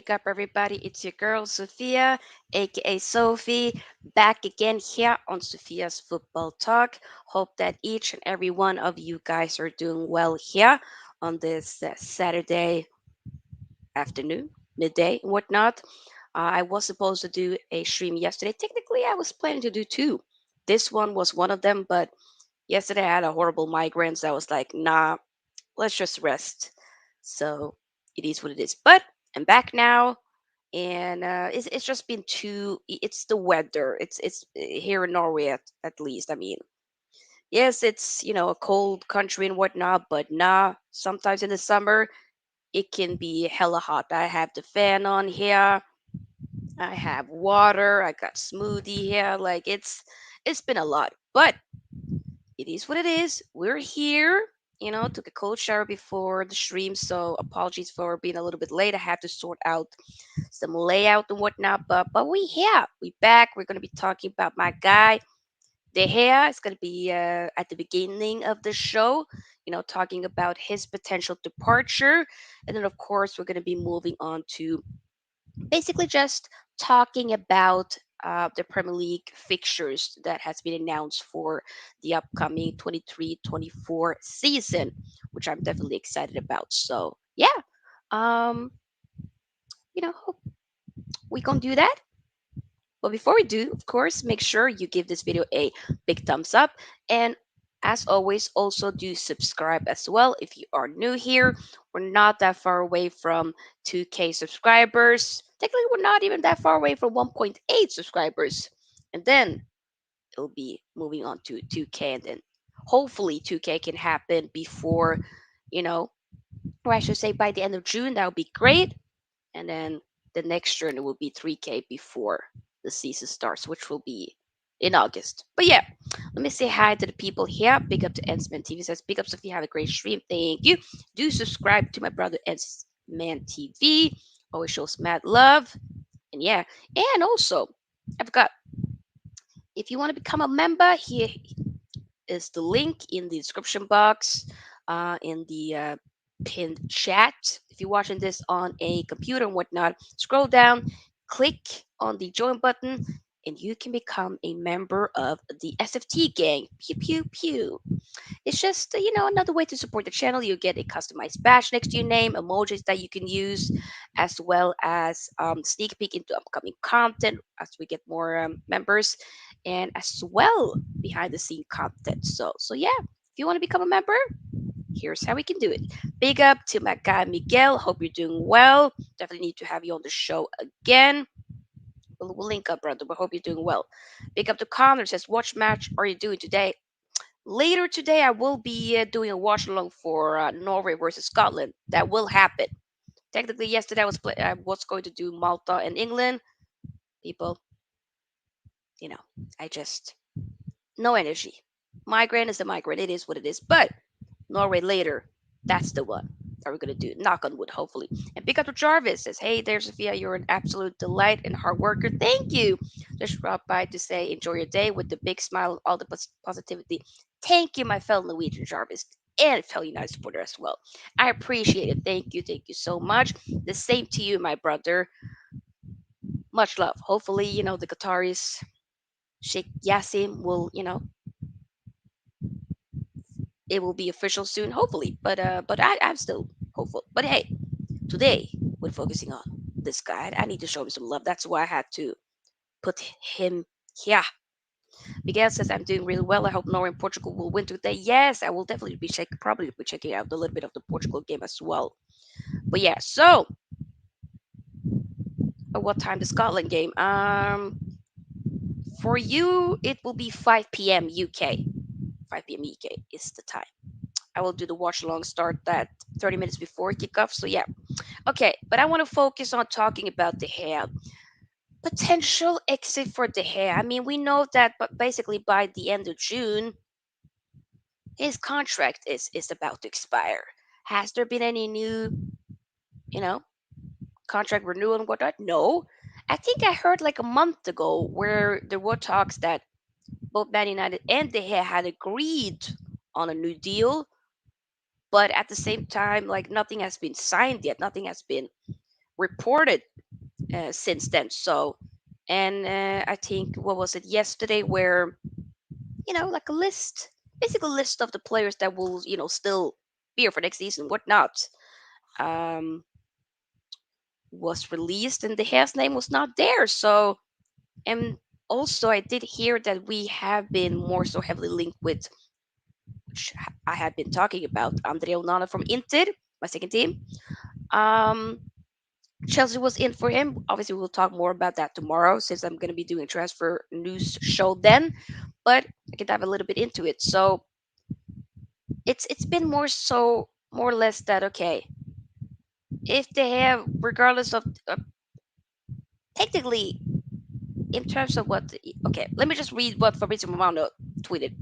wake up, everybody? It's your girl, Sofia, aka Sophie, back again here on Sophia's Football Talk. Hope that each and every one of you guys are doing well here on this Saturday afternoon, midday, and whatnot. I was supposed to do a stream yesterday. Technically, I was planning to do two. This one was one of them, but yesterday I had a horrible migraine, so I was like, nah, let's just rest. So it is what it is. But I'm back now, and it's just been too. It's the weather. It's here in Norway at least. I mean, yes, it's a cold country and whatnot, but nah. Sometimes in the summer it can be hella hot. I have the fan on here. I have water. I got smoothie here. Like it's been a lot, but it is what it is. We're here. Took a cold shower before the stream, so apologies for being a little bit late. I had to sort out some layout and whatnot, but we here. We back. We're gonna be talking about my guy De Gea. It's gonna be at the beginning of the show. Talking about his potential departure, and then of course we're gonna be moving on to basically just talking about the Premier League fixtures that has been announced for the upcoming 23-24 season, which I'm definitely excited about. So yeah, um, hope we can do that. But before we do, of course, make sure you give this video a big thumbs up. And as always, also do subscribe as well if you are new here. We're not that far away from 2K subscribers. Technically, we're not even that far away from 1.8 subscribers. And then it'll be moving on to 2K. And then hopefully 2K can happen before, you know, or I should say by the end of June. That would be great. And then the next journey will be 3K before the season starts, which will be in August. But yeah, let me say hi to the people here. Big up to Ensman TV says, big up Sophia, have a great stream. Thank you. Do subscribe to my brother Ensman TV. Always shows mad love. And yeah, and also I forgot, if you want to become a member, here is the link in the description box, in the pinned chat. If you're watching this on a computer and whatnot, scroll down, click on the join button, and you can become a member of the SFT gang. Pew pew pew. It's just another way to support the channel. You get a customized badge next to your name, emojis that you can use, as well as sneak peek into upcoming content as we get more members, and as well behind the scene content. So yeah, if you want to become a member, here's how we can do it. Big up to my guy Miguel. Hope you're doing well. Definitely need to have you on the show again. We'll link up, brother. But hope you're doing well. Big up to Connor says, "Watch match are you doing today?" Later today, I will be doing a watch along for Norway versus Scotland. That will happen. Technically, yesterday I was going to do Malta and England. People, you know, I just no energy. Migraine is a migraine. It is what it is. But Norway later, that's the one that we're gonna do. Knock on wood, hopefully. And pick up to Jarvis says, "Hey there, Sophia. You're an absolute delight and hard worker. Thank you. Just dropped by to say enjoy your day with the big smile and all the positivity. Thank you, my fellow Norwegian Jarvis." And fellow United supporter as well. I appreciate it. Thank you so much. The same to you, my brother. Much love. Hopefully, the Qataris Sheikh Yassim will, it will be official soon, hopefully. But I'm still hopeful. But hey, today we're focusing on this guy. I need to show him some love. That's why I had to put him here. Miguel says I'm doing really well. I hope Norway and Portugal will win today. Yes, I will definitely be probably be checking out a little bit of the Portugal game as well. But yeah, so at what time the Scotland game? For you it will be 5 p.m. UK. 5 p.m. UK is the time. I will do the watch along start that 30 minutes before kickoff. So yeah. Okay, but I want to focus on talking about De Gea. Potential exit for De Gea. I mean, we know that but basically by the end of June, his contract is about to expire. Has there been any new, you know, contract renewal and whatnot? No. I think I heard like a month ago where there were talks that both Man United and De Gea had agreed on a new deal, but at the same time, like nothing has been signed yet. Nothing has been reported since then. So, and I think what was it yesterday, where like a list, basically a list of the players that will still be here for next season, whatnot, um, was released, and the Hair's name was not there. So, and also I did hear that we have been more so heavily linked with, which I had been talking about, Andrea Onana from Inter, my second team. Um, Chelsea was in for him. Obviously, we'll talk more about that tomorrow since I'm going to be doing a transfer news show then. But I can dive a little bit into it. So it's been more or less that, okay, if they have, regardless of technically, in terms of what, okay, let me just read what Fabrizio Romano tweeted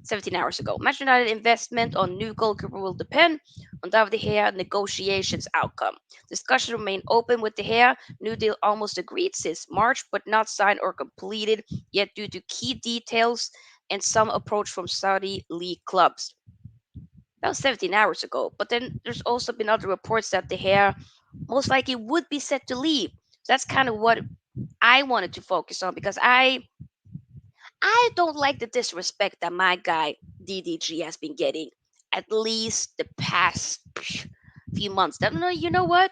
17 hours ago. Manchester United investment on new goalkeeper will depend on David De Gea negotiations outcome. Discussions remain open with De Gea. New deal almost agreed since March, but not signed or completed yet due to key details and some approach from Saudi league clubs. That was 17 hours ago. But then there's also been other reports that De Gea most likely would be set to leave. So that's kind of what I wanted to focus on, because I don't like the disrespect that my guy DDG has been getting at least the past few months. That, no, you know what?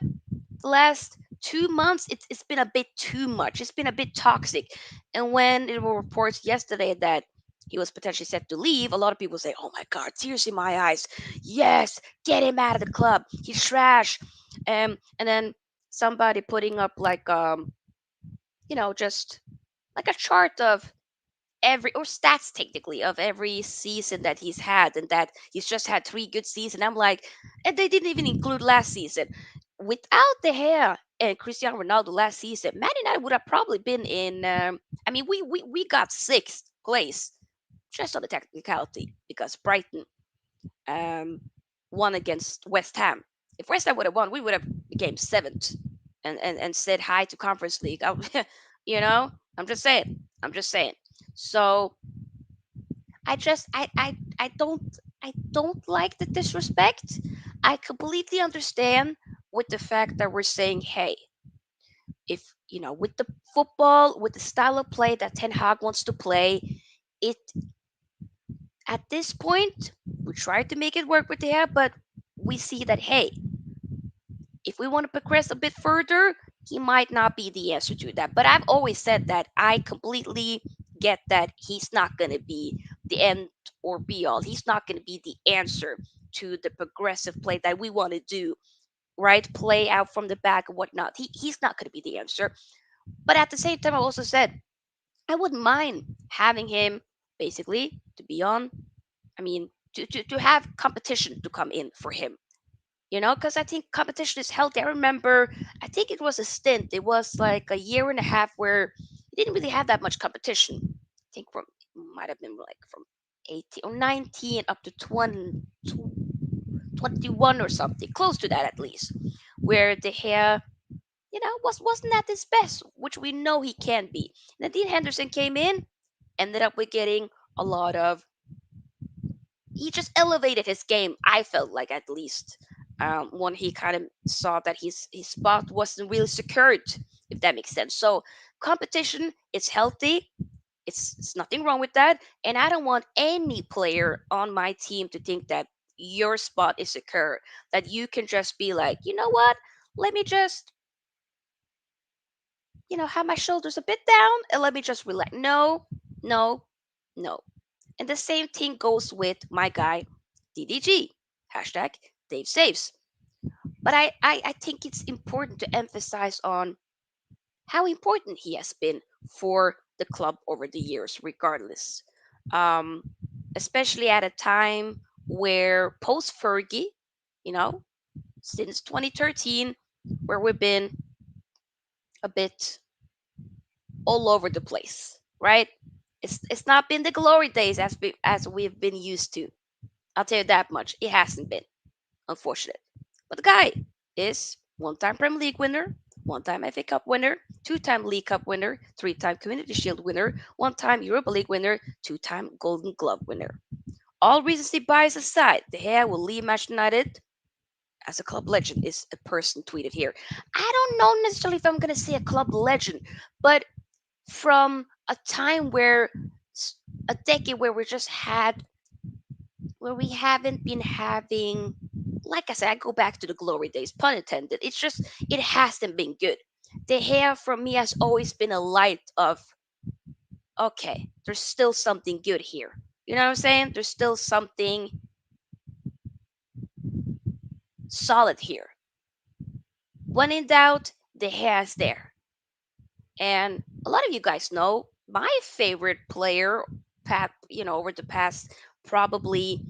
The last 2 months, it's been a bit too much. It's been a bit toxic. And when there were reports yesterday that he was potentially set to leave, a lot of people say, "Oh my God, tears in my eyes. Yes, get him out of the club. He's trash." And then somebody putting up like just like a chart of every, or stats technically, of every season that he's had, and that he's just had 3 good seasons. I'm like, and they didn't even include last season. Without the hair and Cristiano Ronaldo last season, Man United would have probably been in. I mean, we got sixth place just on the technicality because Brighton um, won against West Ham. If West Ham would have won, we would have became seventh and said hi to Conference League. You know, I'm just saying. I'm just saying. So I don't like the disrespect. I completely understand with the fact that we're saying, hey, if with the football, with the style of play that Ten Hag wants to play, it at this point we try to make it work with the air, but we see that, hey, if we want to progress a bit further, he might not be the answer to that. But I've always said that I completely get that he's not going to be the end or be all. He's not going to be the answer to the progressive play that we want to do, right? Play out from the back and whatnot. He's not going to be the answer. But at the same time, I also said I wouldn't mind having him basically to be on. I mean, to have competition to come in for him, because I think competition is healthy. I remember, I think it was a stint. It was like a year and a half where he didn't really have that much competition. I think from might have been like from 18 or 19 up to 20, 21 or something, close to that at least, where the hair, wasn't at his best, which we know he can be. And then Dean Henderson came in, ended up with getting a lot of he just elevated his game. I felt like, at least, when he kind of saw that his spot wasn't really secured, if that makes sense. So competition is healthy. It's nothing wrong with that, and I don't want any player on my team to think that your spot is secure. That you can just be like, you know what? Let me just have my shoulders a bit down and let me just relax. No, no, no. And the same thing goes with my guy, DDG. Hashtag Dave Saves. But I think it's important to emphasize on how important he has been for the club over the years, regardless. Um, Especially at a time where post Fergie, you know, since 2013, where we've been a bit all over the place, right? It's not been the glory days as we've been used to. I'll tell you that much. It hasn't been, unfortunate. But the guy is one-time Premier League winner, one-time FA Cup winner, two-time League Cup winner, three-time Community Shield winner, one-time Europa League winner, two-time Golden Glove winner. All recency bias aside, De Gea will leave Manchester United as a club legend, is a person tweeted here. I don't know necessarily if I'm gonna say a club legend, but from a time where a decade where we just had where we haven't been having, like I said, I go back to the glory days, pun intended. It's just it hasn't been good. The hair from me has always been a light of, okay, there's still something good here. You know what I'm saying? There's still something solid here. When in doubt, the hair is there. And a lot of you guys know my favorite player, Pat, over the past probably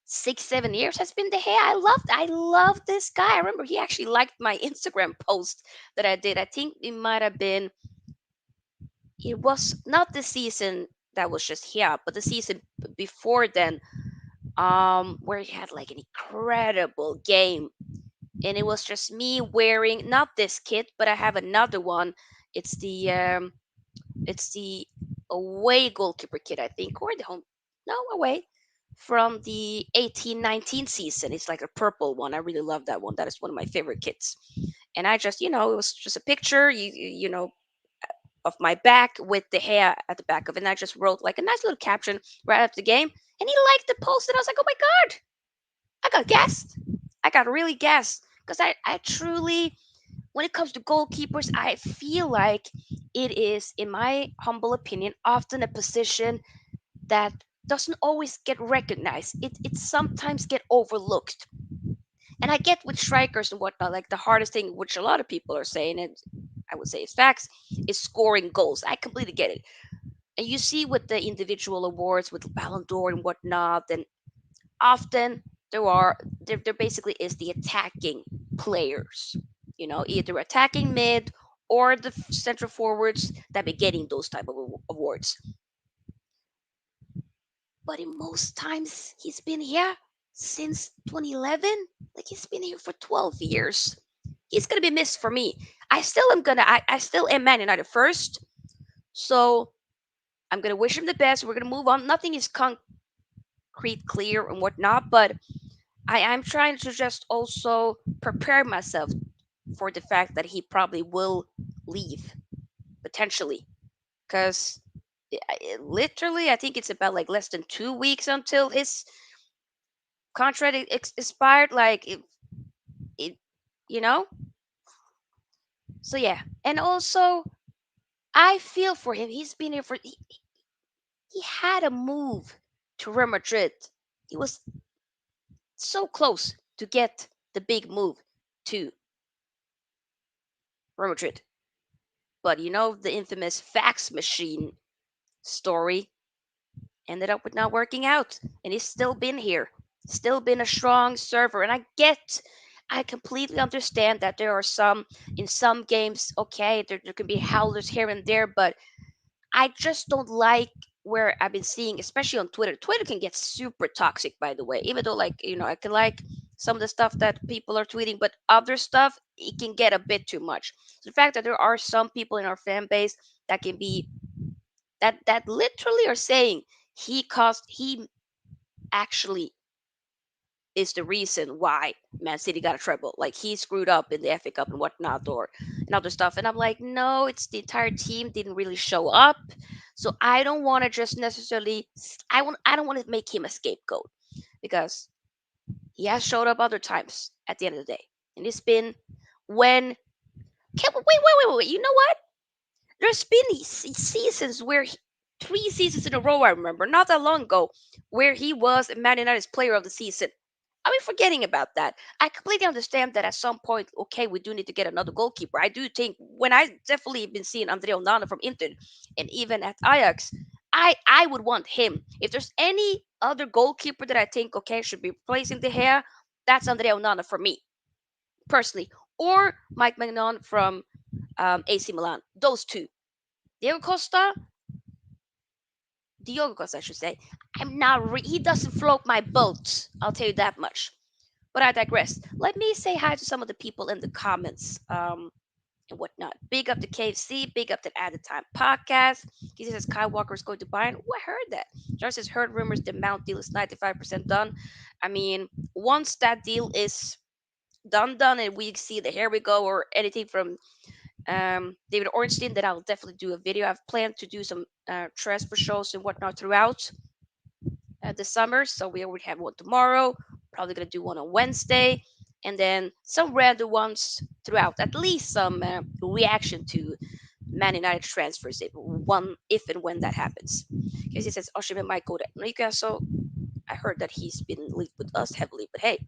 6, 7 years has been De Gea. I love this guy. I remember he actually liked my Instagram post that I did. I think it might have been, it was not the season that was just here, but the season before then, where he had like an incredible game. And it was just me wearing not this kit, but I have another one. It's the away goalkeeper kit, I think, or the home, no, away, from the 18-19 season. It's like a purple one. I really love that one. That is one of my favorite kits. And I just, it was just a picture, of my back with the hair at the back of it. And I just wrote like a nice little caption right after the game. And he liked the post, and I was like, oh my God, I got gassed. I got really gassed because I truly, when it comes to goalkeepers, I feel like it is, in my humble opinion, often a position that doesn't always get recognized. It sometimes get overlooked. And I get with strikers and whatnot, like the hardest thing, which a lot of people are saying, and I would say it's facts, is scoring goals. I completely get it. And you see with the individual awards, with Ballon d'Or and whatnot, and often there basically is the attacking players, either attacking mid or the central forwards that be getting those type of awards. But in most times he's been here since 2011. Like, he's been here for 12 years. He's gonna be missed for me. I still am Man United first. So I'm gonna wish him the best. We're gonna move on. Nothing is concrete, clear, and whatnot, but I am trying to just also prepare myself for the fact that he probably will leave potentially, because literally I think it's about like less than 2 weeks until his contract expired. Like it, you know. So yeah, and also I feel for him. He's been here for. He had a move to Real Madrid. He was so close to get the big move to Real Madrid. But the infamous fax machine story ended up with not working out. And he's still been here, still been a strong server. And I completely understand that there are some, in some games, okay, there can be howlers here and there, but I just don't like where I've been seeing, especially on Twitter. Twitter can get super toxic, by the way, even though, like, I can like some of the stuff that people are tweeting, but other stuff, it can get a bit too much. So the fact that there are some people in our fan base that can be, that literally are saying he actually is the reason why Man City got a treble. Like, he screwed up in the FA Cup and whatnot, or and other stuff. And I'm like, no, it's the entire team didn't really show up. So I don't want to just necessarily. I don't want to make him a scapegoat, because he has showed up other times at the end of the day, and it's been when. Wait. You know what? There's been seasons where 3 seasons in a row, I remember, not that long ago, where he was Man United's player of the season. I mean, forgetting about that, I completely understand that at some point, okay, we do need to get another goalkeeper. I do think, when I definitely been seeing Andrea Onana from Inter and even at Ajax, I would want him. If there's any other goalkeeper that I think, okay, should be replacing De Gea, that's Andrea Onana for me personally, or Mike Magnon from AC Milan. Those two. Diego Costa, Diogo Costa, I should say. He doesn't float my boat. I'll tell you that much. But I digress. Let me say hi to some of the people in the comments. and whatnot. Big up to KFC, big up to At the Time podcast. He says Skywalker is going to Bayern. Oh, I heard that. Jarvis has heard rumors the Mount deal is 95% done. I mean, once that deal is done, and we see the Here We Go or anything from David Ornstein, then I'll definitely do a video. I've planned to do some transfer shows and whatnot throughout the summer. So we already have one tomorrow. Probably gonna do one on Wednesday, and then some random ones throughout. At least some reaction to Man United transfers if and when that happens. Because he says Osimhen might go to Newcastle. I heard that he's been linked with us heavily, but hey,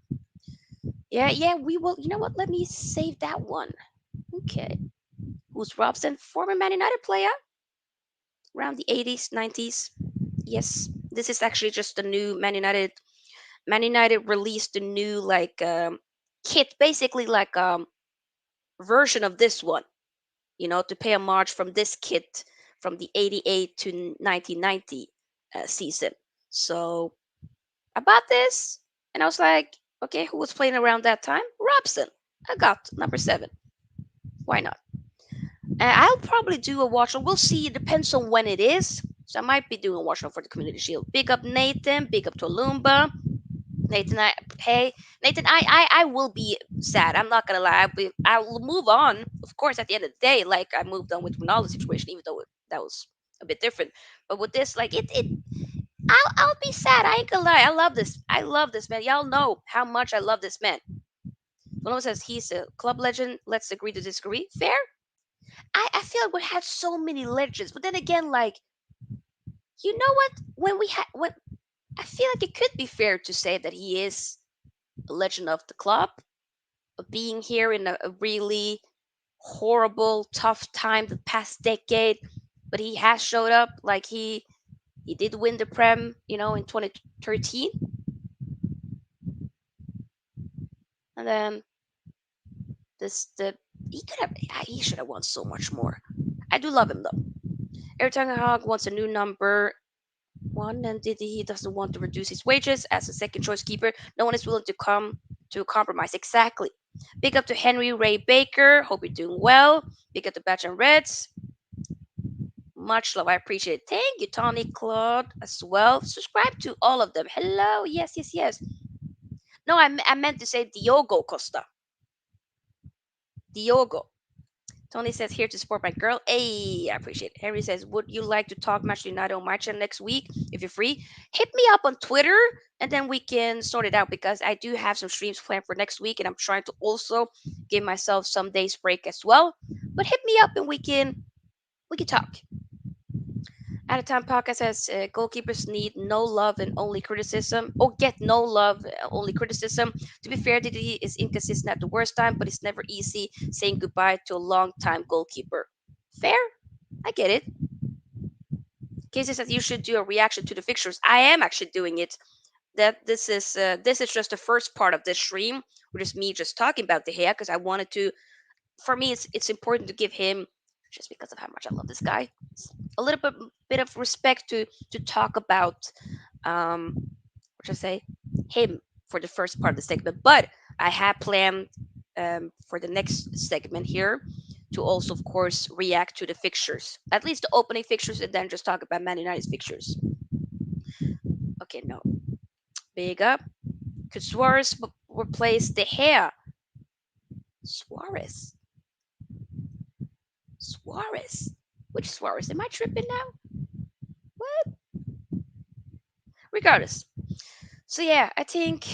yeah, we will. You know what? Let me save that one. Okay, who's Robson? Former Man United player around the 80s, 90s. Yes, this is actually just the new Man United. Man United released a new kit, basically like version of this one. To pay homage from this kit from the 88 to 1990 season. So I bought this, and I was like, okay, who was playing around that time? Robson. I got number 7. Why not? I'll probably do a watch on. We'll see. It depends on when it is. So I might be doing a watch on for the Community Shield. Big up Nathan. Big up Tolumba. Nathan, hey, Nathan, I will be sad. I'm not gonna lie. I'll move on, of course. At the end of the day, like I moved on with Ronaldo's situation, even though that was a bit different. But with this, like I'll be sad. I ain't gonna lie. I love this. I love this man. Y'all know how much I love this man. One says he's a club legend. Let's agree to disagree. Fair. I feel like we have so many legends, but then again, like you know what? When I feel like it could be fair to say that he is a legend of the club, of being here in a really horrible, tough time the past decade, but he has showed up. Like he did win the Prem, in 2013, and then this the he should have won so much more. I do love him though. Every time Hog wants a new number one, and he doesn't want to reduce his wages as a second choice keeper. No one is willing to come to a compromise. Exactly. Big up to Henry Ray Baker. Hope you're doing well. Big up to Batch and Reds. Much love. I appreciate it. Thank you, Tony Claude, as well. Subscribe to all of them. Hello. Yes, yes, yes. No, I meant to say Diogo Costa. Diogo. Tony says, here to support my girl. Hey, I appreciate it. Henry says, would you like to talk Manchester United on my channel next week? If you're free, hit me up on Twitter and then we can sort it out because I do have some streams planned for next week and I'm trying to also give myself some days break as well. But hit me up and we can talk. At a time podcast says goalkeepers need no love and only criticism, or get no love, only criticism. To be fair, Didi is inconsistent at the worst time, but it's never easy saying goodbye to a long time goalkeeper. Fair, I get it. Casey says you should do a reaction to the fixtures. I am actually doing it. That this is just the first part of this stream, which is me just talking about De Gea because I wanted to. For me, it's important to give him just because of how much I love this guy. A little bit of respect to talk about what should I say him for the first part of the segment. But I have planned for the next segment here to also, of course, react to the fixtures, at least the opening fixtures, and then just talk about Man United's fixtures. Okay, no, big up. Could Suarez replace De Gea? Suarez. Suarez. Which Suarez? Am I tripping now? What? Regardless. So yeah, I think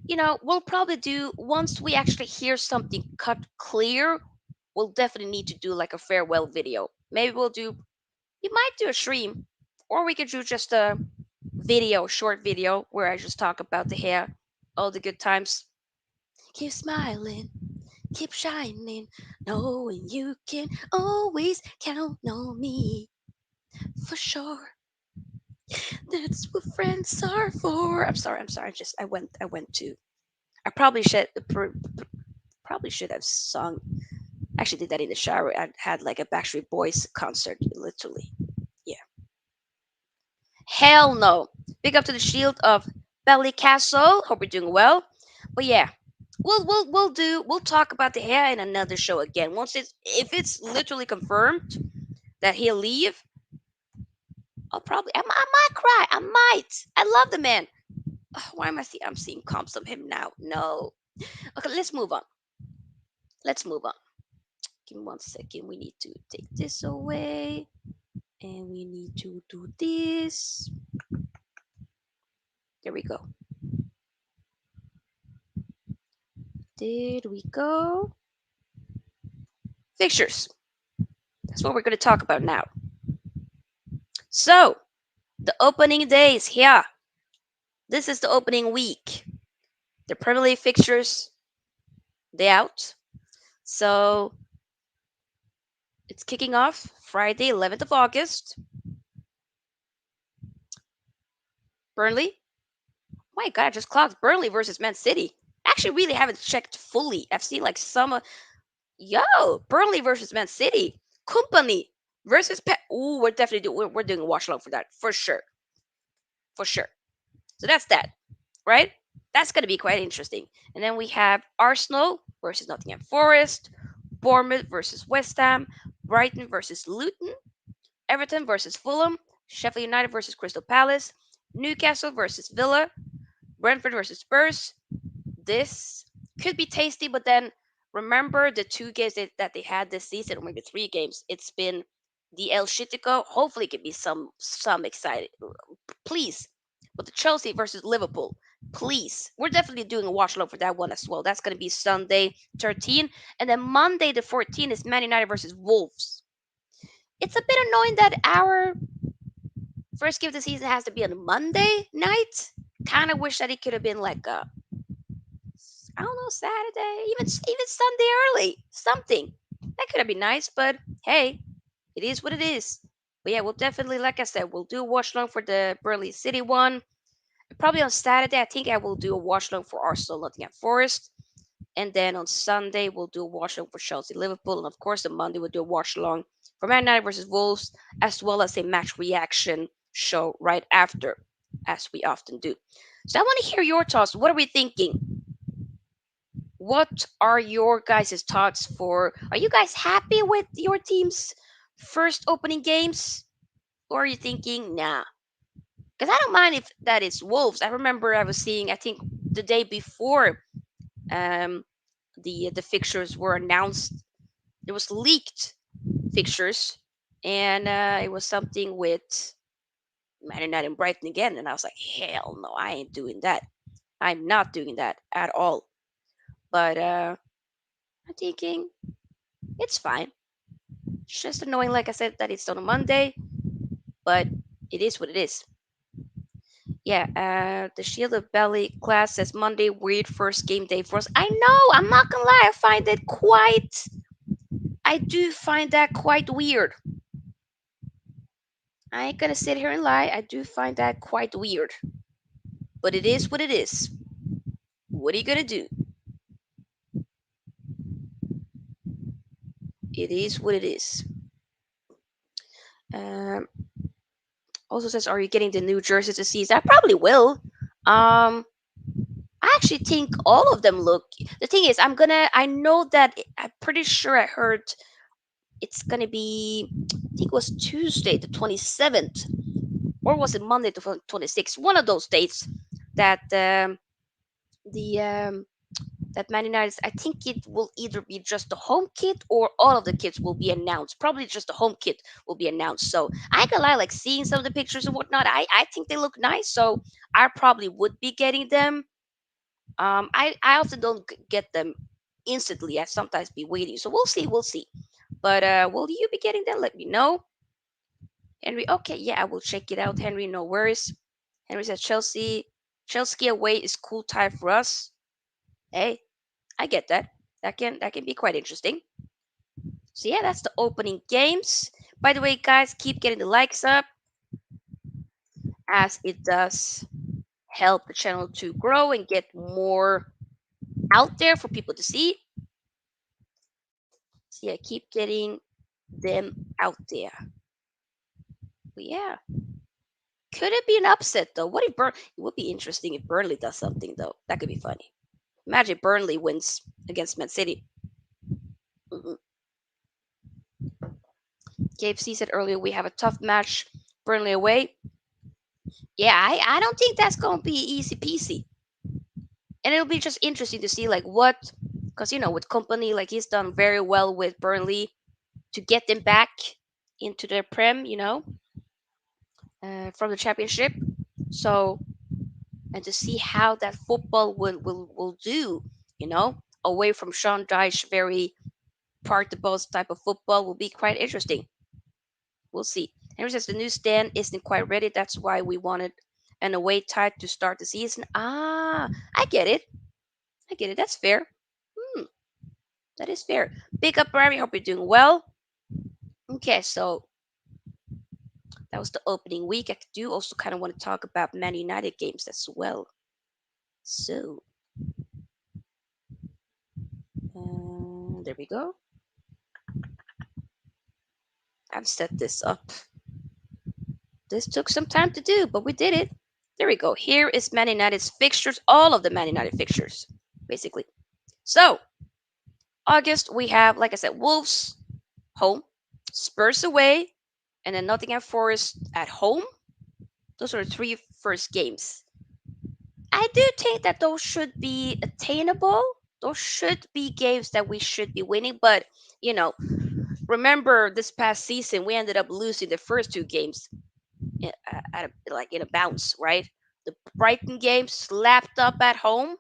we'll probably do once we actually hear something cut clear. We'll definitely need to do like a farewell video. Maybe we might do a stream, or we could do just a short video where I just talk about the hair, all the good times. Keep smiling, keep shining, knowing you can always count on me. For sure. That's what friends are for. I'm sorry. I went to. I probably should have sung. Actually, did that in the shower. I had like a Backstreet Boys concert, literally. Yeah. Hell no. Big up to the shield of Belly Castle. Hope you're doing well. But yeah, We'll talk about the hair in another show again. Once it's if it's literally confirmed that he'll leave, I might cry. I might. I love the man. Ugh, why am I seeing I'm seeing comps of him now? No. Okay, let's move on. Let's move on. Give me 1 second. We need to take this away. And we need to do this. There we go. Did we go? Fixtures. That's what we're going to talk about now. So, the opening days here. This is the opening week. The Premier League fixtures, they out. So, it's kicking off Friday, 11th of August. Burnley. My God, I just clocked Burnley versus Man City. Actually, really haven't checked fully. I've seen like some. Burnley versus Man City. Company versus Pep. Ooh, we're definitely we're doing a watch along for that for sure, for sure. So that's that, right? That's gonna be quite interesting. And then we have Arsenal versus Nottingham Forest, Bournemouth versus West Ham, Brighton versus Luton, Everton versus Fulham, Sheffield United versus Crystal Palace, Newcastle versus Villa, Brentford versus Spurs. This could be tasty, but then remember the 2 games that they had this season, or maybe 3 games. It's been the El Shitico. Hopefully, it could be some exciting. Please, but the Chelsea versus Liverpool. Please, we're definitely doing a watch along for that one as well. That's going to be Sunday 13, and then Monday the 14th is Man United versus Wolves. It's a bit annoying that our first game of the season has to be on a Monday night. Kind of wish that it could have been like a I don't know, Saturday, even Sunday early, something. That could have been nice, but hey, it is what it is. But yeah, we'll definitely, like I said, we'll do a watch along for the Burnley City one. Probably on Saturday, I think I will do a watch along for Arsenal Nottingham Forest. And then on Sunday, we'll do a watch along for Chelsea Liverpool. And of course, on Monday, we'll do a watch along for Man United versus Wolves, as well as a match reaction show right after, as we often do. So I want to hear your thoughts. What are we thinking? What are your guys' thoughts for? Are you guys happy with your team's first opening games? Or are you thinking, nah? Because I don't mind if that is Wolves. I remember I was seeing, I think the day before um, the fixtures were announced, there was leaked fixtures, and it was something with Man United and Brighton again. And I was like, hell no, I ain't doing that. I'm not doing that at all. But I'm thinking it's fine. It's just annoying, like I said, that it's on a Monday, but it is what it is. Yeah, the Shield of Belly class says Monday, weird first game day for us. I know, I'm not gonna lie, I do find that quite weird. I ain't gonna sit here and lie, I do find that quite weird. But it is what it is. What are you gonna do? It is what it is. Um, also says, are you getting the new jerseys to see? I probably will. I actually think all of them look. The thing is, I know that I'm pretty sure I heard it's gonna be. I think it was Tuesday, the 27th, or was it Monday, the 26th? One of those dates that the that Man United. I think it will either be just the home kit or all of the kits will be announced. Probably just the home kit will be announced. So I ain't gonna lie, like seeing some of the pictures and whatnot, I think they look nice. So I probably would be getting them. I often don't get them instantly. I sometimes be waiting. So we'll see, we'll see. But will you be getting them? Let me know. Henry, okay, yeah, I will check it out. Henry, no worries. Henry says Chelsea away is cool time for us. Hey, I get that. That can be quite interesting. So yeah, that's the opening games. By the way, guys, keep getting the likes up as it does help the channel to grow and get more out there for people to see. So yeah, keep getting them out there. But yeah, could it be an upset though? What if It would be interesting if Burnley does something though. That could be funny. Imagine Burnley wins against Man City. Mm-mm. KFC said earlier we have a tough match. Burnley away. Yeah, I don't think that's gonna be easy peasy. And it'll be just interesting to see like what, because with company like he's done very well with Burnley to get them back into the Prem, from the Championship. So and to see how that football will do, you know, away from Sean Dyche, very park the bus type of football will be quite interesting. We'll see. Henry says the new stand isn't quite ready. That's why we wanted an away tie to start the season. Ah, I get it. I get it. That's fair. Hmm, that is fair. Big up, Barry. Hope you're doing well. Okay, so that was the opening week. I do also kind of want to talk about Man United games as well. So, there we go. I've set this up. This took some time to do, but we did it. There we go. Here is Man United's fixtures, all of the Man United fixtures, basically. So, August, we have, like I said, Wolves home, Spurs away, and then Nottingham Forest at home. Those are the three first games. I do think that those should be attainable. Those should be games that we should be winning, but you know, remember this past season we ended up losing the first two games like in a bounce, right? The Brighton game slapped up at home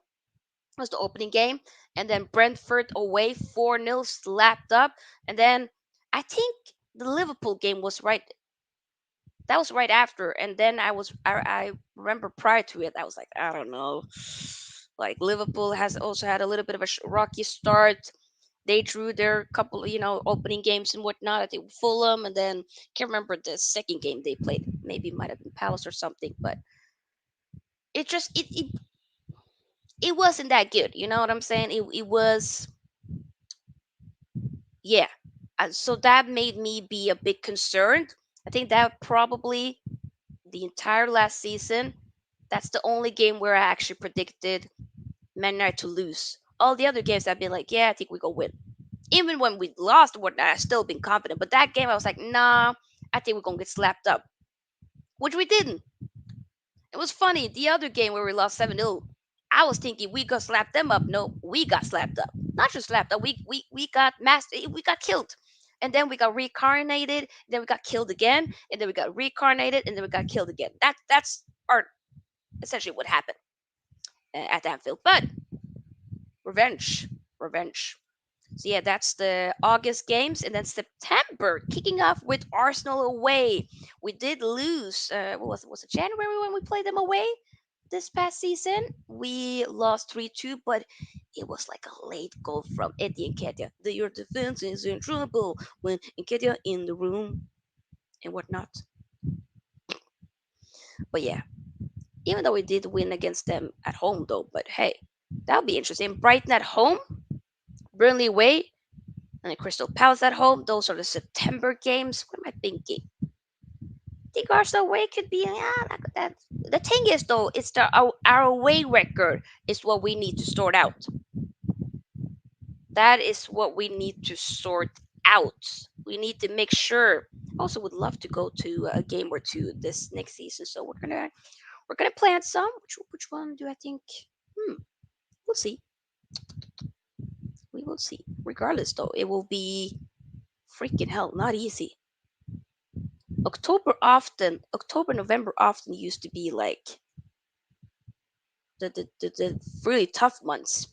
was the opening game, and then Brentford away 4-0 slapped up, and then I think the Liverpool game was right. That was right after, and then I remember prior to it I was like I don't know, like Liverpool has also had a little bit of a rocky start. They drew their couple, opening games and whatnot. I think Fulham, and then can't remember the second game they played. Maybe it might have been Palace or something, but it just it wasn't that good. You know what I'm saying? It was, yeah. So that made me be a bit concerned. I think that probably the entire last season, that's the only game where I actually predicted Man United to lose. All the other games I've been like, yeah, I think we go win. Even when we lost or whatnot, I still been confident. But that game, I was like, nah, I think we're gonna get slapped up, which we didn't. It was funny. The other game where we lost 7-0, I was thinking we got slapped them up. No, we got slapped up. Not just slapped up. We got we got killed. And then we got reincarnated, then we got killed again, and then we got reincarnated, and then we got killed again. That's our essentially what happened at Anfield. But revenge, revenge. So yeah, that's the August games, and then September kicking off with Arsenal away. We did lose. What was it January when we played them away this past season? We lost 3-2, but it was like a late goal from Eddie Nketiah. Your defense is in trouble when Nketiah in the room and whatnot. But yeah, even though we did win against them at home, though. But hey, that'll be interesting. Brighton at home, Burnley away, and then Crystal Palace at home. Those are the September games. What am I thinking? I think Arsenal away could be, yeah, that. The thing is though, it's our away record is what we need to sort out. That is what we need to sort out. We need to make sure. Also, would love to go to a game or two this next season. So we're gonna plan some. Which one do I think? Hmm, we'll see. We will see. Regardless, though, it will be freaking hell, not easy. October, November often used to be like the really tough months.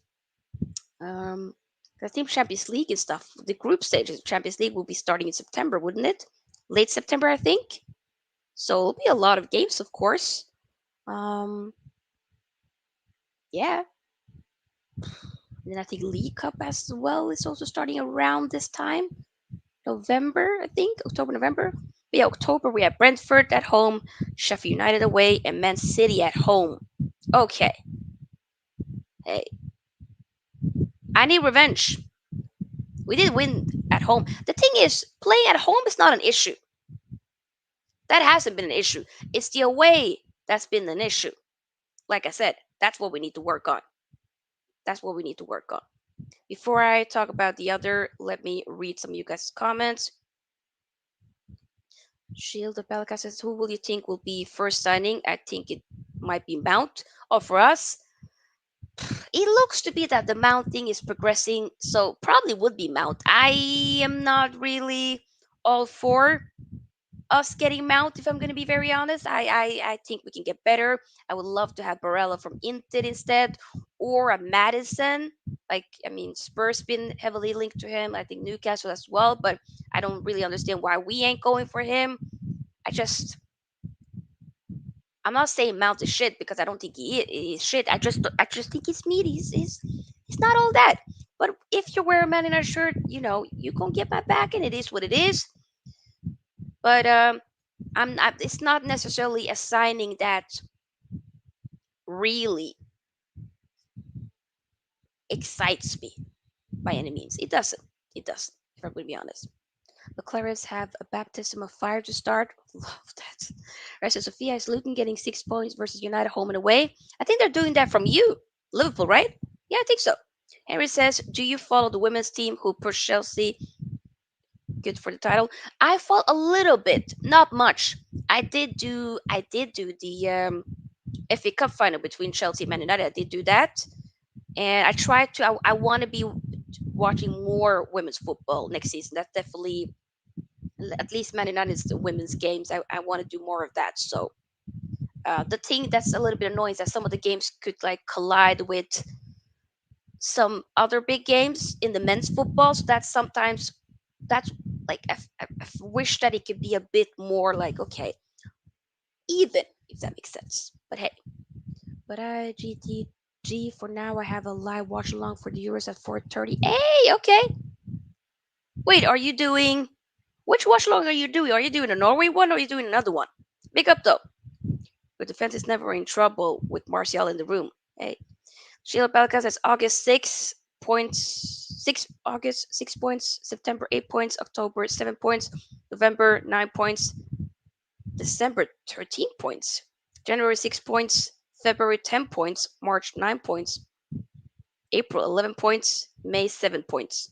Um, I think Champions League and stuff, the group stages of Champions League will be starting in September, wouldn't it? Late September, I think. So it'll be a lot of games, of course. Um, yeah. And then I think League Cup as well is also starting around this time. November, I think, October, November. But yeah, October we have Brentford at home, Sheffield United away, and Man City at home. Okay. Hey, I need revenge. We did win at home. The thing is, playing at home is not an issue. That hasn't been an issue. It's the away that's been an issue. Like I said, that's what we need to work on. That's what we need to work on. Before I talk about the other, let me read some of you guys' comments. Shield of Belka says, "Who will you think will be first signing?" I think it might be Mount. Or for us, it looks to be that the Mount thing is progressing, so probably would be Mount. I am not really all for us getting Mount, if I'm going to be very honest. I think we can get better. I would love to have Barella from Inter instead, or a Madison. Like, I mean, Spurs been heavily linked to him. I think Newcastle as well, but I don't really understand why we ain't going for him. I just, I'm not saying Mount is shit because I don't think he is shit. I just think he's meaty. He's not all that. But if you wear a Man United shirt, you gonna get my back, and it is what it is. But I'm not. It's not necessarily a signing that really excites me by any means. It doesn't. It doesn't. If I'm going to be honest. The Clarets have a baptism of fire to start. Love that. Right, so Sofia is Luton getting 6 points versus United home and away. I think they're doing that from you, Liverpool, right? Yeah, I think so. Henry says, "Do you follow the women's team who pushed Chelsea good for the title?" I follow a little bit, not much. I did do the FA Cup final between Chelsea and Man United. I did do that, and I tried to. I want to be watching more women's football next season. That's definitely, at least Man United's women's games. I want to do more of that. So the thing that's a little bit annoying is that some of the games could like collide with some other big games in the men's football. So that's sometimes that's like I wish that it could be a bit more like, okay, even, if that makes sense. But hey, but GTG for now. I have a live watch along for the Euros at 4:30. Hey, okay. Wait, are you doing which watch along are you doing? Are you doing a Norway one or are you doing another one? Big up though. But defense is never in trouble with Martial in the room. Hey, Sheila Belka says August 6 points, August 6 points, September 8 points, October 7 points, November 9 points, December 13 points, January 6 points, February 10 points, March 9 points, April 11 points, May 7 points.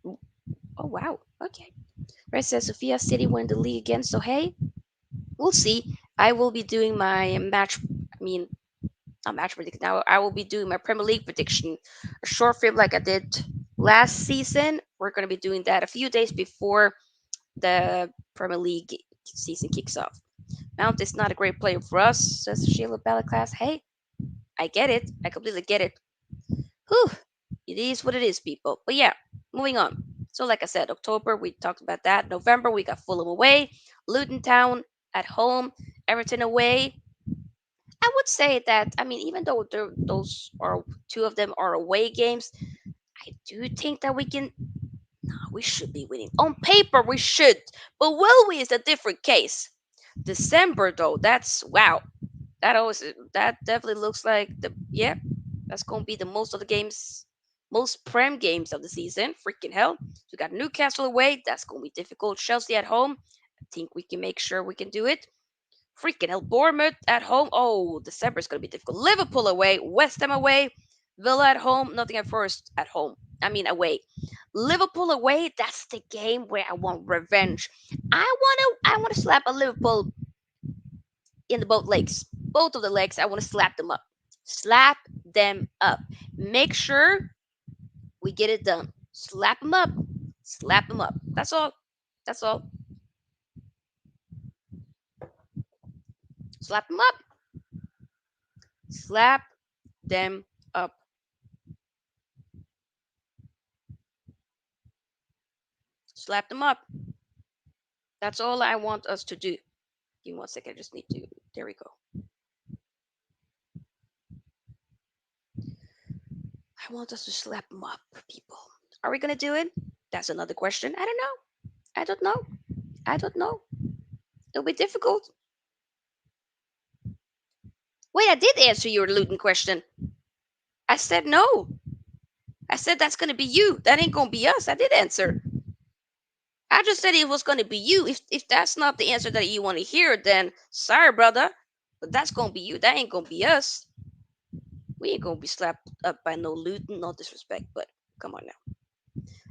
Oh wow, okay. Red says Sofia City won the league again, so hey, we'll see. I will be doing my match. I mean, not match prediction. Now I will be doing my Premier League prediction, a short film like I did last season. We're going to be doing that a few days before the Premier League season kicks off. Mount is not a great player for us, says Sheila Balaclass. Hey, I get it. I completely get it. Whew. It is what it is, people. But yeah, moving on. So, like I said, October, we talked about that. November, we got Fulham away, Luton Town at home, Everton away. I would say that, I mean, even though those are two of them are away games, I do think that we can. No, we should be winning. On paper, we should. But will we is a different case. December, though, that's wow. That definitely looks like yeah, that's gonna be the most of the games, most prem games of the season. Freaking hell! We got Newcastle away. That's gonna be difficult. Chelsea at home. I think we can make sure we can do it. Freaking hell! Bournemouth at home. Oh, December is gonna be difficult. Liverpool away. West Ham away. Villa at home. Nottingham Forest at home. I mean away. Liverpool away. That's the game where I want revenge. I wanna slap a Liverpool in the both legs. Both of the legs, I want to slap them up. Slap them up. Make sure we get it done. Slap them up. Slap them up. That's all. That's all. Slap them up. Slap them up. Slap them up. That's all I want us to do. Give me 1 second. I just need to. There we go. I want us to slap them up, people. Are we going to do it? That's another question. I don't know. I don't know. I don't know. It'll be difficult. Wait, I did answer your Luton question. I said no. I said that's gonna be you. That ain't gonna be us. I did answer. I just said it was gonna be you. If that's not the answer that you want to hear, then sorry, brother. But that's gonna be you. That ain't gonna be us. We ain't gonna be slapped up by no Luton, no disrespect, but come on now.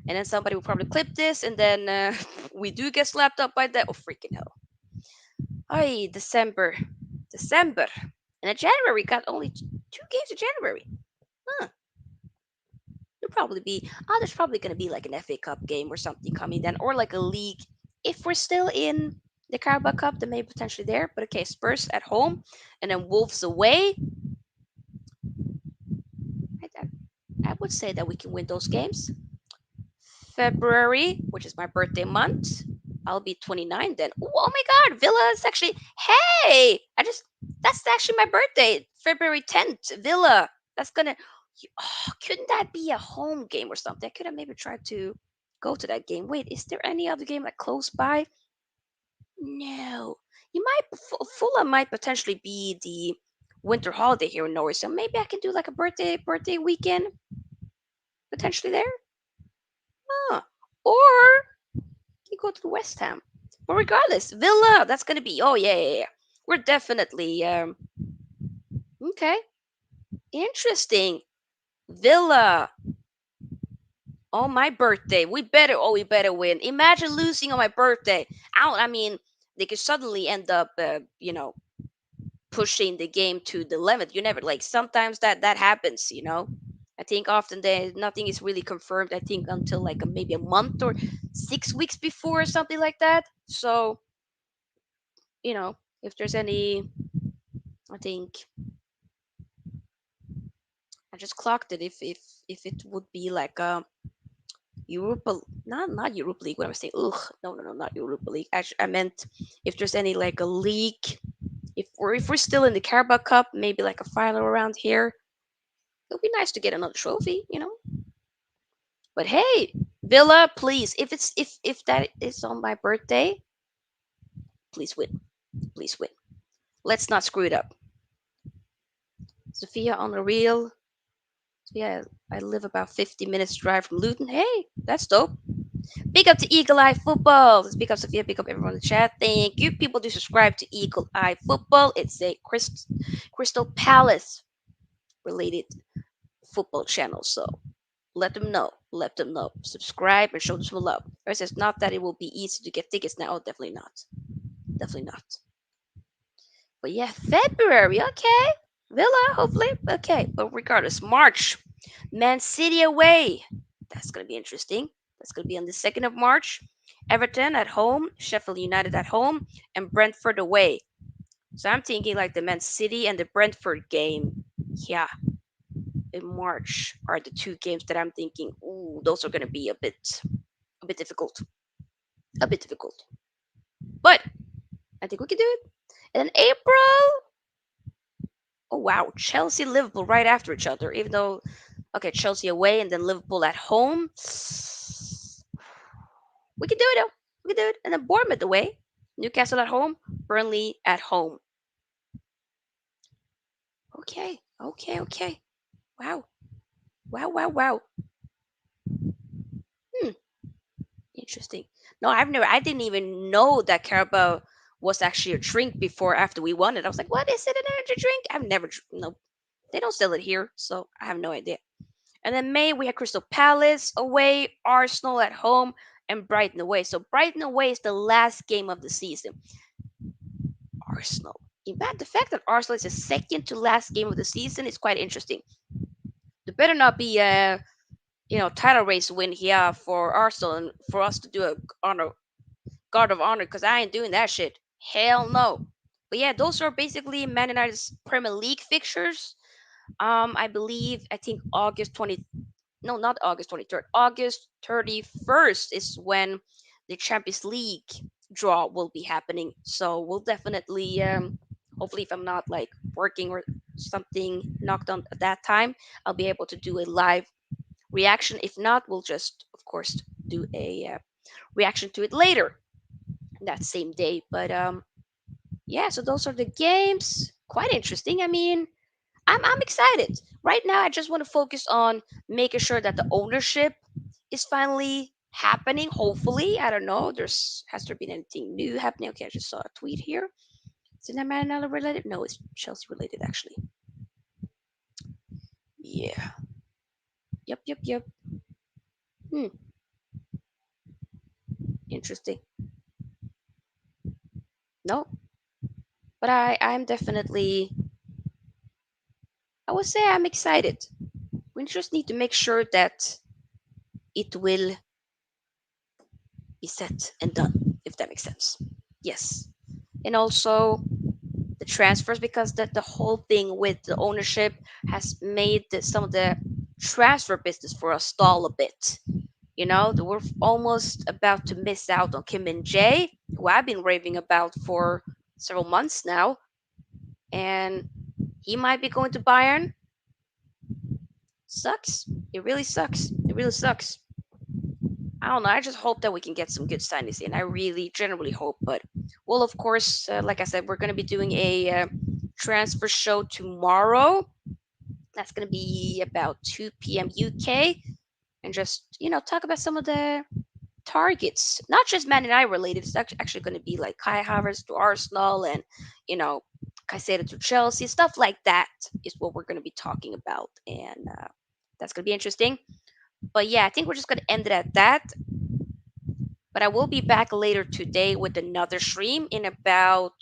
And then somebody will probably clip this, and then we do get slapped up by that. Oh, freaking hell. Ay, December. December. And in January, we got only two games in January. Huh. There'll probably be, there's probably going to be like an FA Cup game or something coming then, or like a league. If we're still in the Carabao Cup, then maybe potentially there. But okay, Spurs at home, and then Wolves away. I would say that we can win those games. February, which is my birthday month. I'll be 29 then. Ooh, oh my God, Villa is actually. Hey, that's actually my birthday, February 10th. Villa. That's gonna. Couldn't that be a home game or something? I could have maybe tried to go to that game. Wait, is there any other game like close by? No. You might. Fulham might potentially be the winter holiday here in Norway, so maybe I can do like a birthday weekend potentially there. Huh. Or you go to the West Ham. But regardless, Villa, that's gonna be. Oh yeah, yeah, yeah. We're definitely okay. Interesting. Villa on my birthday. We better win. Imagine losing on my birthday. I mean, they could suddenly end up, pushing the game to the limit. You never like. Sometimes that happens. I think often nothing is really confirmed. I think until like maybe a month or 6 weeks before or something like that. So if there's any, I think I just clocked it. If it would be like Europa, not Europa League. What I was saying, ugh, no, not Europa League. Actually, I meant if there's any like a league, if we're still in the Carabao Cup, maybe like a final around here. It'll be nice to get another trophy. But hey, Villa, please, if that is on my birthday, please win, please win. Let's not screw it up. Sofia on the reel. Yeah, I live about 50 minutes drive from Luton. Hey, that's dope. Big up to Eagle Eye Football. Let's pick up Sophia, pick up everyone in the chat. Thank you. People do subscribe to Eagle Eye Football. It's a Crystal Palace related football channel. So let them know. Let them know. Subscribe and show them some love. It says not that it will be easy to get tickets now. Oh, definitely not. Definitely not. But yeah, February. Okay. Villa, hopefully. Okay. But regardless, March. Man City away. That's going to be interesting. That's going to be on the 2nd of March. Everton at home, Sheffield United at home, and Brentford away. So I'm thinking like the Man City and the Brentford game. Yeah, in March are the two games that I'm thinking, ooh, those are going to be a bit difficult. A bit difficult. But I think we can do it. And then April, oh wow, Chelsea, Liverpool right after each other. Even though, okay, Chelsea away and then Liverpool at home. We can do it though. We can do it. And then Bournemouth away, Newcastle at home, Burnley at home. Okay, okay, okay. Wow, wow, wow, wow. Hmm, interesting. No, I didn't even know that Carabao was actually a drink before after we won it. I was like, what is it, an energy drink? I've never, no, they don't sell it here, so I have no idea. And then May, we had Crystal Palace away, Arsenal at home, and Brighton away. So Brighton away is the last game of the season. Arsenal. In fact, the fact that Arsenal is the second to last game of the season is quite interesting. There better not be a title race win here for Arsenal and for us to do a guard of honor because I ain't doing that shit. Hell no. But yeah, those are basically Man United's Premier League fixtures. I think August 20, no, not August 23rd, August 31st is when the Champions League draw will be happening. So we'll definitely, hopefully, if I'm not like working or something knocked on at that time, I'll be able to do a live reaction. If not, we'll just, of course, do a reaction to it later that same day. But yeah, so those are the games. Quite interesting. I mean, I'm excited. Right now, I just want to focus on making sure that the ownership is finally happening. Hopefully, I don't know. Has there been anything new happening? Okay, I just saw a tweet here. Is it Man related? No, it's Chelsea related actually. Yeah. Yep, yep, yep. Hmm. Interesting. No, but I'm definitely, I would say I'm excited. We just need to make sure that it will be set and done, if that makes sense. Yes. And also the transfers, because the whole thing with the ownership has made some of the transfer business for us stall a bit. You know, we're almost about to miss out on Kim and Jay, who I've been raving about for several months now, and he might be going to Bayern. Sucks. It really sucks. It really sucks. I don't know. I just hope that we can get some good signings in. I really, generally hope. But, well, of course, like I said, we're going to be doing a transfer show tomorrow. That's going to be about 2 p.m. UK. And just, talk about some of the targets, not just Man United related. It's actually going to be like Kai Havertz to Arsenal and, you know, Caicedo to Chelsea. Stuff like that is what we're going to be talking about. And that's going to be interesting. But yeah, I think we're just going to end it at that. But I will be back later today with another stream in about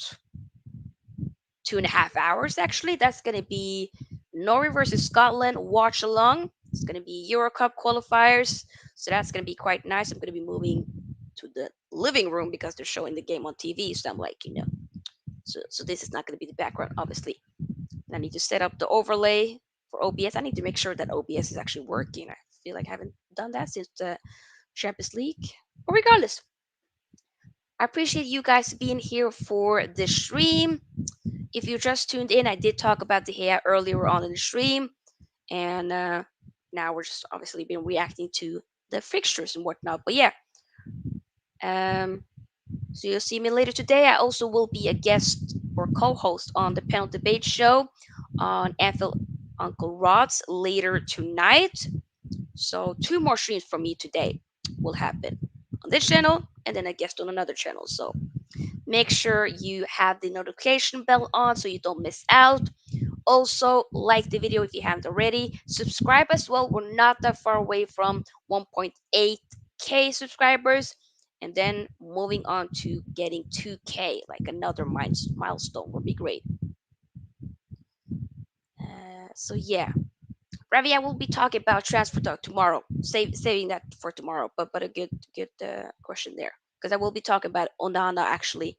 2.5 hours, actually. That's going to be Norway versus Scotland watch along. It's going to be Euro Cup qualifiers. So that's going to be quite nice. I'm going to be moving to the living room because they're showing the game on TV. So I'm like, so this is not going to be the background, obviously. And I need to set up the overlay for OBS. I need to make sure that OBS is actually working. I feel like I haven't done that since the Champions League. But regardless, I appreciate you guys being here for the stream. If you just tuned in, I did talk about De Gea earlier on in the stream, and now we're just obviously been reacting to the fixtures and whatnot. But yeah, um, so you'll see me later today. I also will be a guest or co-host on the panel debate show on Anfield Uncle Rod's later tonight. So 2 more streams from me today will happen on this channel and then a guest on another channel. So make sure you have the notification bell on so you don't miss out. Also, like the video if you haven't already. Subscribe as well. We're not that far away from 1.8K subscribers. And then moving on to getting 2K, like another milestone would be great. So yeah, Ravi, I will be talking about transfer talk tomorrow. Saving that for tomorrow, but a good question there because I will be talking about Onana actually,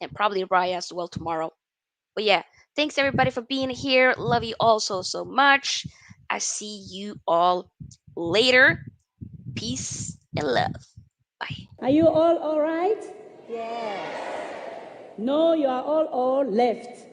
and probably Raya as well tomorrow. But yeah, thanks everybody for being here. Love you all so much. I see you all later. Peace and love. Bye. Are you all right? Yes. No, you are all left.